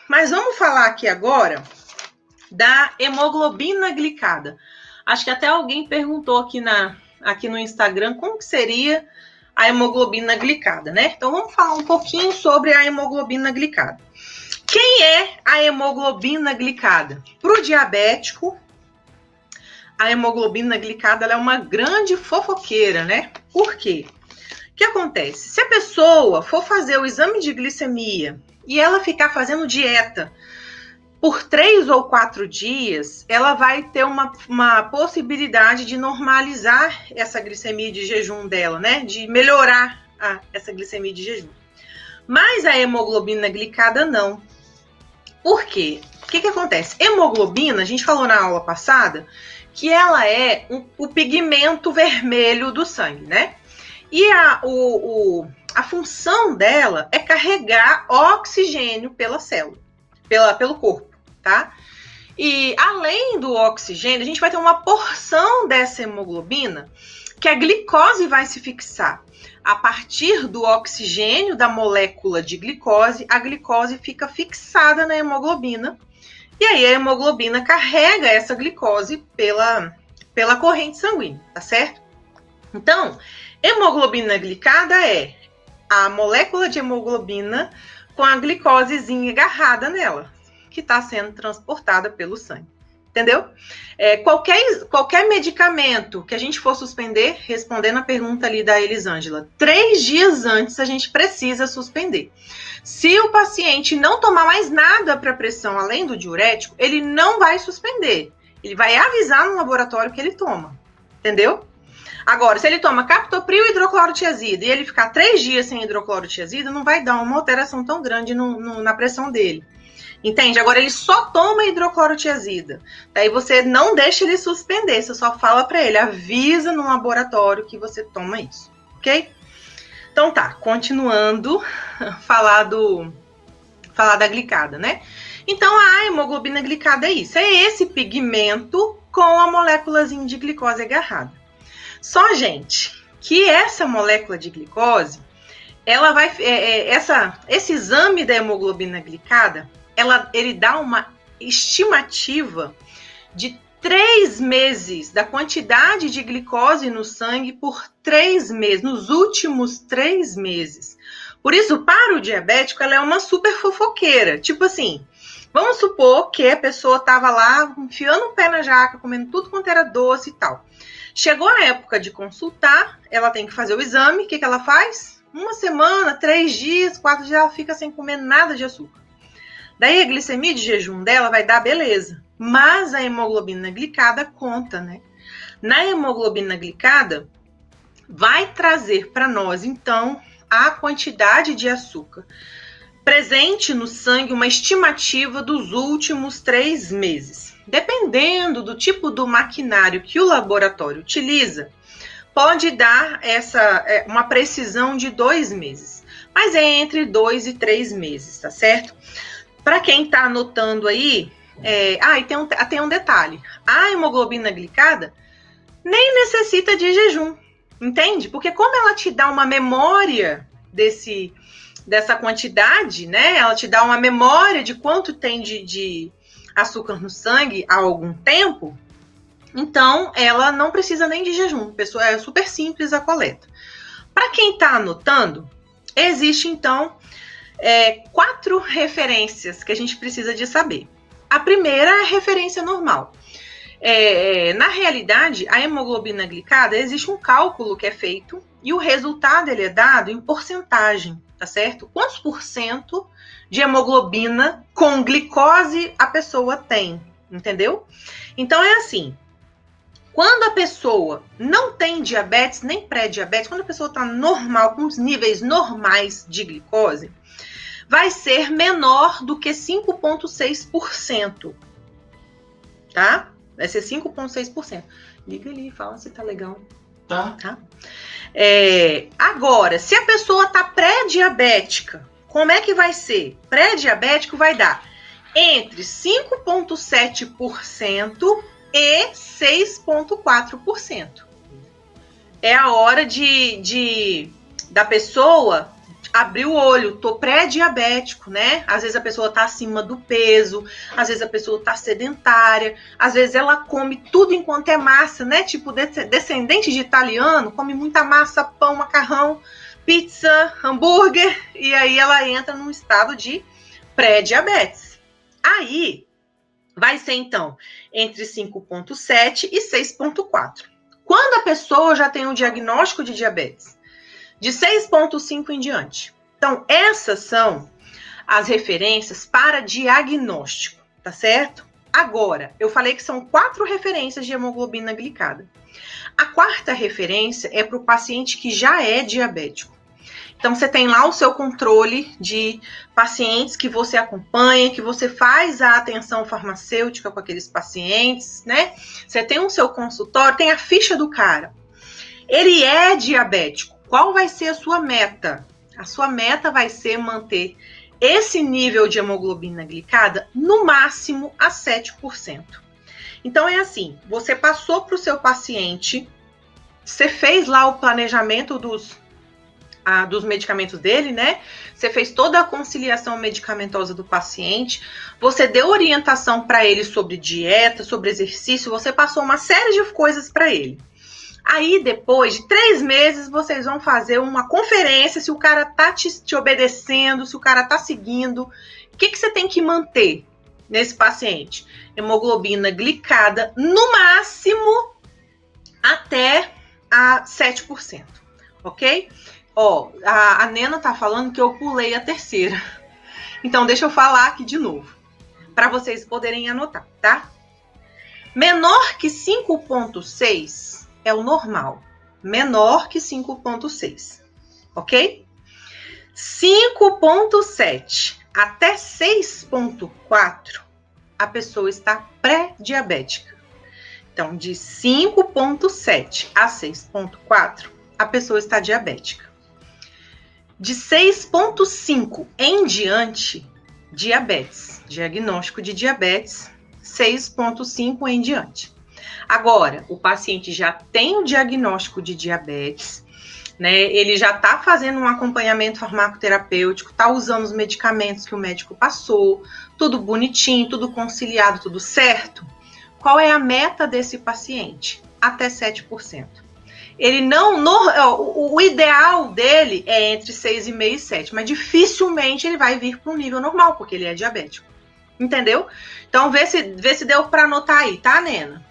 Mas vamos falar aqui agora da hemoglobina glicada. Acho que até alguém perguntou aqui no Instagram como que seria a hemoglobina glicada, né? Então vamos falar um pouquinho sobre a hemoglobina glicada. Quem é a hemoglobina glicada? Para o diabético, a hemoglobina glicada ela é uma grande fofoqueira, né? Por quê? O que acontece? Se a pessoa for fazer o exame de glicemia e ela ficar fazendo dieta por 3 ou 4 dias, ela vai ter uma possibilidade de normalizar essa glicemia de jejum dela, né? De melhorar essa glicemia de jejum. Mas a hemoglobina glicada não. Por quê? O que acontece? Hemoglobina, a gente falou na aula passada, que ela é o pigmento vermelho do sangue, né? E a função dela é carregar oxigênio pela célula, pelo corpo, tá? E além do oxigênio, a gente vai ter uma porção dessa hemoglobina que a glicose vai se fixar. A partir do oxigênio da molécula de glicose, a glicose fica fixada na hemoglobina. E aí a hemoglobina carrega essa glicose pela corrente sanguínea, tá certo? Então, hemoglobina glicada é a molécula de hemoglobina com a glicosezinha agarrada nela, que está sendo transportada pelo sangue. Entendeu? Qualquer medicamento que a gente for suspender, respondendo a pergunta ali da Elisângela, 3 dias antes a gente precisa suspender. Se o paciente não tomar mais nada para pressão além do diurético, ele não vai suspender. Ele vai avisar no laboratório que ele toma. Entendeu? Agora, se ele toma captopril e hidroclorotiazida e ele ficar 3 dias sem hidroclorotiazida, não vai dar uma alteração tão grande na pressão dele. Entende? Agora ele só toma hidroclorotiazida. Daí você não deixa ele suspender, você só fala para ele, avisa no laboratório que você toma isso, ok? Então tá, continuando, falar da glicada, né? Então a hemoglobina glicada é isso, é esse pigmento com a moléculazinha de glicose agarrada. Só, gente, que essa molécula de glicose, ela vai, esse exame da hemoglobina glicada, ele dá uma estimativa de 3 meses da quantidade de glicose no sangue por 3 meses, nos últimos 3 meses. Por isso, para o diabético, ela é uma super fofoqueira. Tipo assim, vamos supor que a pessoa estava lá enfiando o pé na jaca, comendo tudo quanto era doce e tal. Chegou a época de consultar, ela tem que fazer o exame, o que ela faz? 1 semana, 3 dias, 4 dias, ela fica sem comer nada de açúcar. Daí a glicemia de jejum dela vai dar beleza, mas a hemoglobina glicada conta, né? Na hemoglobina glicada, vai trazer para nós, então, a quantidade de açúcar presente no sangue, uma estimativa dos últimos 3 meses. Dependendo do tipo do maquinário que o laboratório utiliza, pode dar uma precisão de 2 meses, mas é entre 2 e 3 meses, tá certo? Para quem está anotando aí, e tem um detalhe, a hemoglobina glicada nem necessita de jejum, entende? Porque como ela te dá uma memória dessa quantidade, né? Ela te dá uma memória de quanto tem de açúcar no sangue há algum tempo, então ela não precisa nem de jejum, pessoal, é super simples a coleta. Para quem está anotando, existe então 4 referências que a gente precisa de saber. A primeira é a referência normal. Na realidade, a hemoglobina glicada, existe um cálculo que é feito e o resultado ele é dado em porcentagem, tá certo? Quantos por cento de hemoglobina com glicose a pessoa tem, entendeu? Então é assim, quando a pessoa não tem diabetes, nem pré-diabetes, quando a pessoa está normal, com os níveis normais de glicose, vai ser menor do que 5,6%, tá? Vai ser 5,6%. Liga ali e fala se tá legal. Tá? Agora, se a pessoa tá pré-diabética, como é que vai ser? Pré-diabético vai dar entre 5,7% e 6,4%. É a hora da pessoa abrir o olho, tô pré-diabético, né? Às vezes a pessoa tá acima do peso, às vezes a pessoa tá sedentária, às vezes ela come tudo enquanto é massa, né? Tipo descendente de italiano, come muita massa, pão, macarrão, pizza, hambúrguer, e aí ela entra num estado de pré-diabetes. Aí vai ser então entre 5,7 e 6,4. Quando a pessoa já tem um diagnóstico de diabetes, de 6,5 em diante. Então, essas são as referências para diagnóstico, tá certo? Agora, eu falei que são 4 referências de hemoglobina glicada. A 4ª referência é para o paciente que já é diabético. Então, você tem lá o seu controle de pacientes que você acompanha, que você faz a atenção farmacêutica com aqueles pacientes, né? Você tem o seu consultório, tem a ficha do cara. Ele é diabético. Qual vai ser a sua meta? A sua meta vai ser manter esse nível de hemoglobina glicada no máximo a 7%. Então, é assim, você passou para o seu paciente, você fez lá o planejamento dos medicamentos dele, né? Você fez toda a conciliação medicamentosa do paciente, você deu orientação para ele sobre dieta, sobre exercício, você passou uma série de coisas para ele. Aí, depois de 3 meses, vocês vão fazer uma conferência se o cara tá te obedecendo, se o cara tá seguindo. O que você tem que manter nesse paciente? Hemoglobina glicada, no máximo, até a 7%, ok? Ó, a Nena tá falando que eu pulei a 3ª. Então, deixa eu falar aqui de novo, para vocês poderem anotar, tá? Menor que 5,6 é o normal. Menor que 5,6, ok? 5,7 até 6,4, a pessoa está pré-diabética. Então, de 5,7 a 6,4, a pessoa está diabética. De 6,5 em diante, diabetes. Diagnóstico de diabetes, 6,5 em diante. Agora, o paciente já tem o diagnóstico de diabetes, né? Ele já está fazendo um acompanhamento farmacoterapêutico, está usando os medicamentos que o médico passou, tudo bonitinho, tudo conciliado, tudo certo. Qual é a meta desse paciente? Até 7%. Ele não, o ideal dele é entre 6,5 e 7, mas dificilmente ele vai vir para um nível normal, porque ele é diabético. Entendeu? Então, vê se deu para anotar aí, tá, Nena?